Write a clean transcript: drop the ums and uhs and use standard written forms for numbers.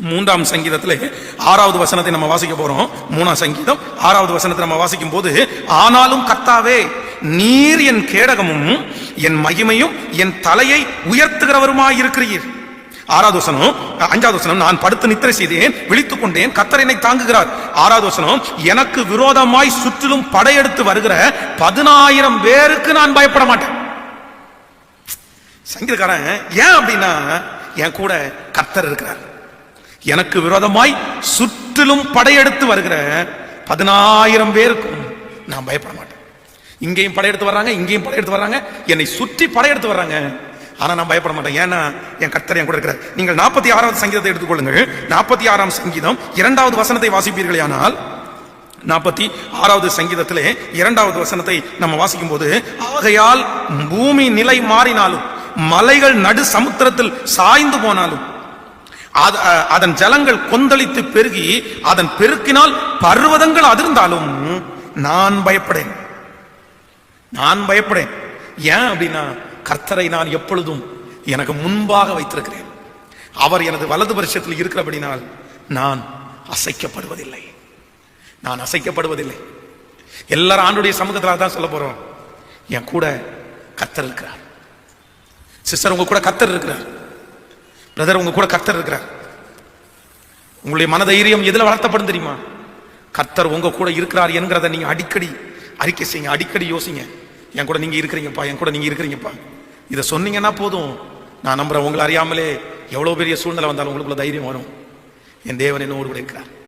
மூன்றாம் சங்கீதத்திலே 6வது வசனத்தை நம்ம வாசிக்க போறோம். 3ஆம் சங்கீதம் 6வது வசனத்தை நம்ம வாசிக்கும் போது, ஆனாலும் கர்த்தாவே நீர் என் கேடகமும் என் மகிமையும் என் தலையை உயர்த்துகிறவருமாய் இருக்கிறீர். 6வது வசனம். 5வது வசனம், நான் படுத்து நித்திரை செய்தேன், விழித்துக் கொண்டேன், கர்த்தர் என்னை தாங்குகிறார். 6வது வசனம், எனக்கு விரோதமாய் சுற்றிலும் படையெடுத்து வருகிற 10,000 பேருக்கு நான் பயப்பட மாட்டேன். சங்கீதக்காரன் ஏன் அப்படின்னா, என் கூட கர்த்தர் இருக்கிறார். எனக்கு விரோதமாய் சுற்றிலும் படையெடுத்து வருகிற 10,000 பேருக்கும் நான் பயப்பட மாட்டேன். இங்கேயும் படையெடுத்து வர்றாங்க, இங்கேயும் படையெடுத்து வர்றாங்க, என்னை சுற்றி படையெடுத்து வர்றாங்க, ஆனா நான் பயப்பட மாட்டேன். ஏன்னா என் கர்த்தர் என் கூட இருக்கிறார். நீங்கள் 46வது சங்கீதத்தை எடுத்துக்கொள்ளுங்கள். 46ஆம் சங்கீதம் 2வது வசனத்தை வாசிப்பீர்களே, ஆனால் 46வது சங்கீதத்திலே 2வது வசனத்தை நம்ம வாசிக்கும் போது, ஆகையால் பூமி நிலை மாறினாலும் மலைகள் நடு சமுத்திரத்தில் சாய்ந்து போனாலும் அதன் ஜலங்கள் கொந்தளித்து பெருகி அதன் பெருக்கினால் பர்வதங்கள் அதிர்ந்தாலும் நான் பயப்படேன். நான் பயப்படேன். ஏன் அப்படின்னா, கர்த்தரை நான் எப்பொழுதும் எனக்கு முன்பாக வைத்திருக்கிறேன். அவர் எனது வலது பரிசத்தில் இருக்கிறபடினால் நான் அசைக்கப்படுவதில்லை. நான் அசைக்கப்படுவதில்லை. எல்லாரும் ஆண்டுடைய சமூகத்தில் தான் சொல்ல போறோம், என் கூட கர்த்தர் இருக்கிறார். சிஸ்டர், உங்க கூட கர்த்தர் இருக்கிறார். பிரதர், உங்க கூட கர்த்தர் இருக்கிறார். உங்களுடைய மனதைரியம் எதுல வளர்த்தப்படும் தெரியுமா? கர்த்தர் உங்க கூட இருக்கிறார் என்கிறத நீங்க அடிக்கடி அறிக்கை செய்யுங்க, அடிக்கடி யோசிங்க. என் கூட நீங்க இருக்கிறீங்கப்பா, என் கூட நீங்க இருக்கிறீங்கப்பா. இதை சொன்னீங்கன்னா போதும், நான் நம்புறேன், உங்களை அறியாமலே எவ்வளவு பெரிய சூழ்நிலை வந்தாலும் உங்களுக்குள்ள தைரியம் வரும். என் தேவன் என்னோடு கூட இருக்கிறார்.